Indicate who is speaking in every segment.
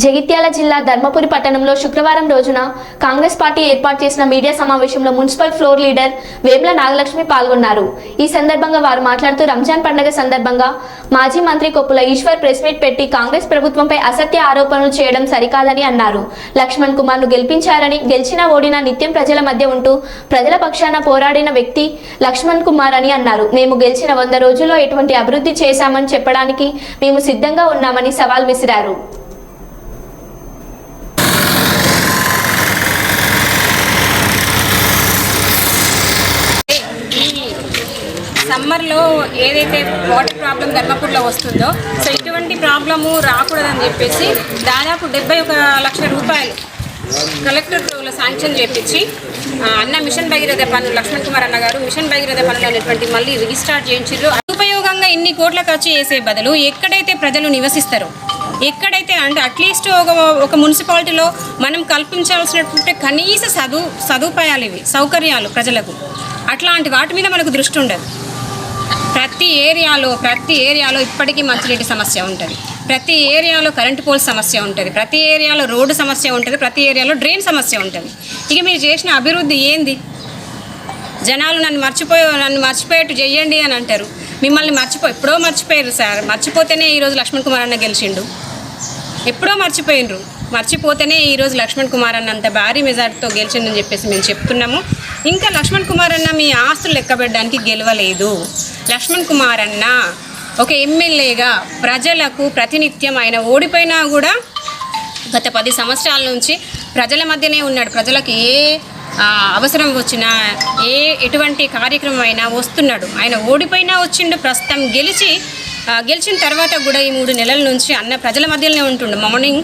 Speaker 1: జగిత్యాల జిల్లా ధర్మపురి పట్టణంలో శుక్రవారం రోజున కాంగ్రెస్ పార్టీ ఏర్పాటు చేసిన మీడియా సమావేశంలో municipal floor leader Vemula Nagalakshmi పాల్గొన్నారు. ఈ సందర్భంగా వారు మాట్లాడుతూ రంజాన్ పండుగ సందర్భంగా మాజీ మంత్రి కొప్పుల ఈశ్వర్ ప్రెస్ మీట్ పెట్టి కాంగ్రెస్ ప్రభుత్వంపై అసత్య ఆరోపణలు చేయడం సరికాదని అన్నారు. లక్ష్మణ్ కుమార్ ను గెలిపించారని, గెలిచినా ఓడినా నిత్యం ప్రజల మధ్య ఉంటూ ప్రజల పక్షాన పోరాడిన వ్యక్తి లక్ష్మణ్ కుమార్ అని అన్నారు. మేము గెలిచిన 100 రోజుల్లో ఎటువంటి అభివృద్ధి చేశామని చెప్పడానికి మేము సిద్ధంగా ఉన్నామని సవాల్ విసిరారు.
Speaker 2: సమ్మర్లో ఏదైతే వాటర్ ప్రాబ్లం ధర్మపూర్లో వస్తుందో సో ఇటువంటి ప్రాబ్లము రాకూడదని చెప్పేసి దాదాపు 71 లక్షల రూపాయలు కలెక్టర్లో శాంక్షన్ చేపించి అన్న మిషన్ భగీరథ పనులు లక్ష్మణ్ కుమార్ అన్న గారు మిషన్ భగీరథ పనులు అనేటువంటి మళ్ళీ రీస్టార్ట్ చేయించారు. ఉపయోగంగా ఇన్ని కోట్ల ఖర్చు చేసే బదులు ఎక్కడైతే ప్రజలు నివసిస్తారో, ఎక్కడైతే అంటే అట్లీస్ట్ ఒక మున్సిపాలిటీలో మనం కల్పించాల్సినటువంటి కనీస సదుపాయాలు ఇవి సౌకర్యాలు ప్రజలకు, అట్లాంటి వాటి మీద మనకు దృష్టి ఉండదు. ప్రతి ఏరియాలో ఇప్పటికీ మంచినీటి సమస్య ఉంటుంది, ప్రతి ఏరియాలో కరెంటు పోల్ సమస్య ఉంటుంది, ప్రతి ఏరియాలో రోడ్డు సమస్య ఉంటుంది, ప్రతి ఏరియాలో డ్రైన్ సమస్య ఉంటుంది. ఇక మీరు చేసిన అభివృద్ధి ఏంది? జనాలు నన్ను మర్చిపోయేట్టు చెయ్యండి అని అంటారు. మిమ్మల్ని ఎప్పుడో మర్చిపోయారు సార్. మర్చిపోతేనే ఈరోజు లక్ష్మణ్ కుమార్ అన్న గెలిచిండు. ఎప్పుడో మర్చిపోతేనే ఈరోజు లక్ష్మణ్ కుమార్ అన్న అంత భారీ మెజార్టీతో గెలిచిందని చెప్పేసి మేము చెప్తున్నాము. ఇంకా లక్ష్మణ్ కుమార్ అన్న మీ ఆస్తులు లెక్కబెట్టడానికి గెలవలేదు. లక్ష్మణ్ కుమార్ అన్న ఒక ఎమ్మెల్యేగా ప్రజలకు ప్రతినిత్యం ఆయన ఓడిపోయినా కూడా గత 10 సంవత్సరాల నుంచి ప్రజల మధ్యనే ఉన్నాడు. ప్రజలకు ఏ అవసరం వచ్చినా ఎటువంటి కార్యక్రమం అయినా వస్తున్నాడు. ఆయన ఓడిపోయినా వచ్చిండు. ప్రస్తుతం గెలిచిన తర్వాత కూడా ఈ 3 నెలల నుంచి అన్న ప్రజల మధ్యలోనే ఉంటుండు. మార్నింగ్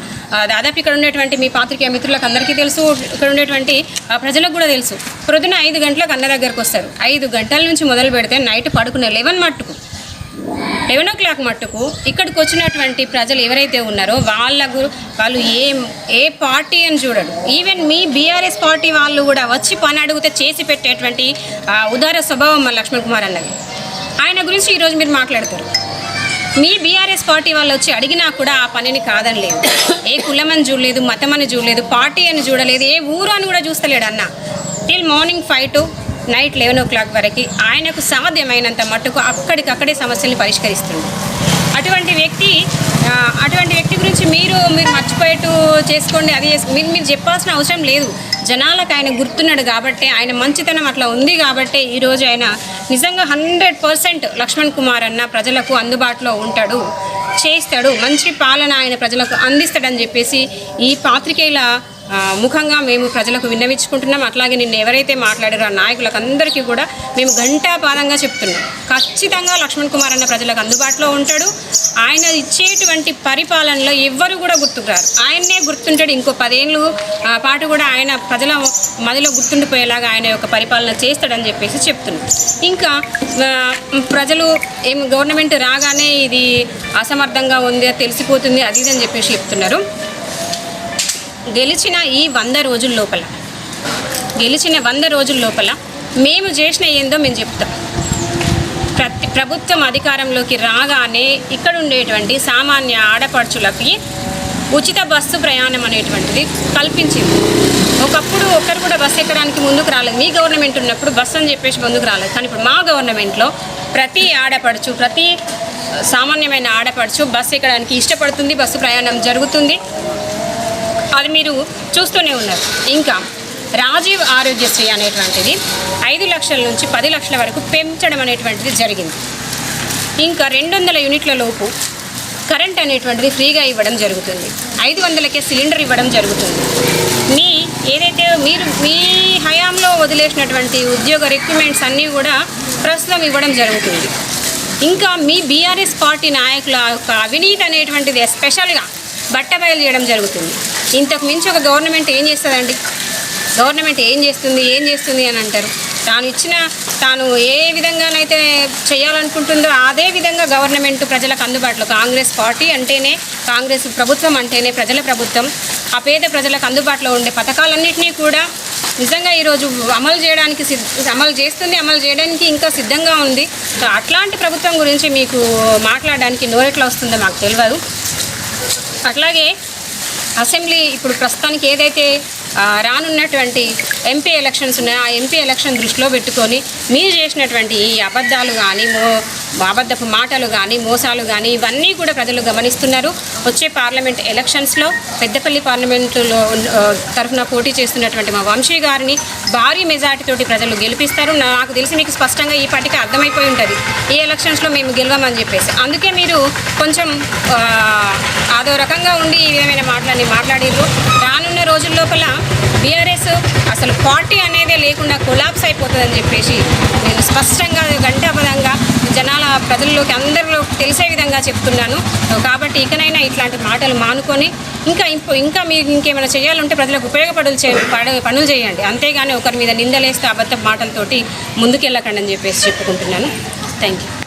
Speaker 2: దాదాపు ఇక్కడ ఉండేటువంటి మీ పాత్రికేయ మిత్రులకు అందరికీ తెలుసు, ఇక్కడ ఉండేటువంటి ప్రజలకు కూడా తెలుసు. ప్రొద్దున 5 గంటలకు అన్న దగ్గరకు వస్తారు. 5 గంటల నుంచి మొదలు పెడితే నైట్ పడుకునే 11 o'clock మట్టుకు ఇక్కడికి వచ్చినటువంటి ప్రజలు ఎవరైతే ఉన్నారో వాళ్ళు ఏ పార్టీ అని చూడడు. ఈవెన్ మీ బీఆర్ఎస్ పార్టీ వాళ్ళు కూడా వచ్చి పని అడిగితే చేసి పెట్టేటువంటి ఉదార స్వభావం మన లక్ష్మణ్ కుమార్ అన్నది. ఆయన గురించి ఈరోజు మీరు మాట్లాడతారు. మీ బీఆర్ఎస్ పార్టీ వాళ్ళు వచ్చి అడిగినా కూడా ఆ పనిని కాదని లేదు. ఏ కులమని చూడలేదు, మతమని చూడలేదు, పార్టీ అని చూడలేదు, ఏ ఊరు అని కూడా చూస్తలేడు అన్న. Till morning 5 to night 11 o'clock వరకు ఆయనకు సాధ్యమైనంత మట్టుకు అక్కడికక్కడే సమస్యల్ని పరిష్కరిస్తుంది. అటువంటి వ్యక్తి గురించి మీరు మర్చిపోయేట్టు చేసుకోండి, అది మీరు చెప్పాల్సిన అవసరం లేదు. జనాలకు ఆయన గుర్తున్నాడు కాబట్టి, ఆయన మంచితనం అట్లా ఉంది కాబట్టి ఈరోజు ఆయన నిజంగా 100% లక్ష్మణ్ కుమార్ అన్న ప్రజలకు అందుబాటులో ఉంటాడు, చేస్తాడు, మంచి పాలన ఆయన ప్రజలకు అందిస్తాడని చెప్పేసి ఈ పాత్రికేయుల ముఖంగా మేము ప్రజలకు విన్నవించుకుంటున్నాం. అట్లాగే నిన్న ఎవరైతే మాట్లాడారో ఆ నాయకులకు అందరికీ కూడా మేము ఘంటాపాదంగా చెప్తున్నాం. ఖచ్చితంగా లక్ష్మణ్ కుమార్ అన్న ప్రజలకు అందుబాటులో ఉంటాడు. ఆయన ఇచ్చేటువంటి పరిపాలనలో ఎవ్వరు కూడా గుర్తుకురారు. ఆయన్నే గుర్తుంటాడు. ఇంకో 10 ఏళ్ళు పాటు కూడా ఆయన ప్రజల మదిలో గుర్తుండిపోయేలాగా ఆయన యొక్క పరిపాలన చేస్తాడని చెప్పేసి చెప్తున్నాం. ఇంకా ప్రజలు గవర్నమెంట్ రాగానే ఇది అసమర్థంగా ఉంది, తెలిసిపోతుంది, అది ఇది అని చెప్పేసి చెప్తున్నారు. గెలిచిన 100 రోజుల లోపల మేము చేసిన ఏందో మేము చెప్తాం. ప్రభుత్వం అధికారంలోకి రాగానే ఇక్కడ ఉండేటువంటి సామాన్య ఆడపడుచులకి ఉచిత బస్సు ప్రయాణం అనేటువంటిది కల్పించింది. ఒకప్పుడు ఒక్కరు కూడా బస్సు ఎక్కడానికి ముందుకు రాలేదు. మీ గవర్నమెంట్ ఉన్నప్పుడు బస్సు అని చెప్పేసి ముందుకు రాలేదు. కానీ ఇప్పుడు మా గవర్నమెంట్లో ప్రతి ఆడపడుచు, ప్రతి సామాన్యమైన ఆడపడుచు బస్సు ఎక్కడానికి ఇష్టపడుతుంది, బస్సు ప్రయాణం జరుగుతుంది. అది మీరు చూస్తూనే ఉన్నారు. ఇంకా రాజీవ్ ఆరోగ్యశ్రీ అనేటువంటిది 5 లక్షల నుంచి 10 లక్షల వరకు పెంచడం అనేటువంటిది జరిగింది. ఇంకా 200 యూనిట్ల లోపు కరెంట్ అనేటువంటిది ఫ్రీగా ఇవ్వడం జరుగుతుంది. 500కే సిలిండర్ ఇవ్వడం జరుగుతుంది. ఏదైతే మీ హయాంలో వదిలేసినటువంటి ఉద్యోగ రిక్రూట్మెంట్స్ అన్నీ కూడా ప్రస్తుతం ఇవ్వడం జరుగుతుంది. ఇంకా మీ బీఆర్ఎస్ పార్టీ నాయకుల యొక్క అవినీతి అనేటువంటిది ఎస్పెషల్గా బట్టబయలు చేయడం జరుగుతుంది. ఇంతకు మించి ఒక గవర్నమెంట్ ఏం చేస్తుందండి? గవర్నమెంట్ ఏం చేస్తుంది అని అంటారు. తాను ఏ విధంగానైతే చేయాలనుకుంటుందో అదే విధంగా గవర్నమెంట్ ప్రజలకు అందుబాటులో, కాంగ్రెస్ పార్టీ అంటేనే, కాంగ్రెస్ ప్రభుత్వం అంటేనే ప్రజల ప్రభుత్వం. ఆ పేద ప్రజలకు అందుబాటులో ఉండే పథకాలన్నింటినీ కూడా నిజంగా ఈరోజు అమలు చేయడానికి ఇంకా సిద్ధంగా ఉంది. సో అట్లాంటి ప్రభుత్వం గురించి మీకు మాట్లాడడానికి నోరెట్లా వస్తుందో మాకు తెలియదు. అట్లాగే అసెంబ్లీ ఇప్పుడు ప్రస్తుతానికి ఏదైతే రానున్నటువంటి ఎంపీ ఎలక్షన్స్ ఉన్నాయో ఆ ఎంపీ ఎలక్షన్ దృష్టిలో పెట్టుకొని మీరు చేసినటువంటి ఈ అబద్ధాలు కానీ అబద్ధపు మాటలు కానీ మోసాలు కానీ ఇవన్నీ కూడా ప్రజలు గమనిస్తున్నారు. వచ్చే పార్లమెంట్ ఎలక్షన్స్లో పెద్దపల్లి పార్లమెంటులో తరఫున పోటీ చేస్తున్నటువంటి మా వంశీ గారిని భారీ మెజార్టీతోటి ప్రజలు గెలిపిస్తారు. నాకు తెలిసి మీకు స్పష్టంగా ఈ పార్టీకి అర్థమైపోయి ఉంటుంది ఈ ఎలక్షన్స్లో మేము గెలవమని చెప్పేసి. అందుకే మీరు కొంచెం అదో రకంగా ఉండి ఈ విధమైన మాటలన్నీ మాట్లాడిర్రు. రానున్న రోజుల లోపల బీఆర్ఎస్ అసలు పార్టీ అనేదే లేకుండా కొలాప్స్ అయిపోతుందని చెప్పేసి నేను స్పష్టంగా గంటాపదంగా జనాల ప్రజల్లోకి అందరిలో తెలిసే విధంగా చెప్తున్నాను. కాబట్టి ఇకనైనా ఇట్లాంటి మాటలు మానుకొని ఇంకా మీరు ఇంకేమైనా చేయాలంటే ప్రజలకు పనులు చేయండి. అంతేగాని ఒకరి మీద నిందలేస్తే అబద్ధ మాటలతోటి ముందుకెళ్ళకండి అని చెప్పేసి చెప్పుకుంటున్నాను. Thank you.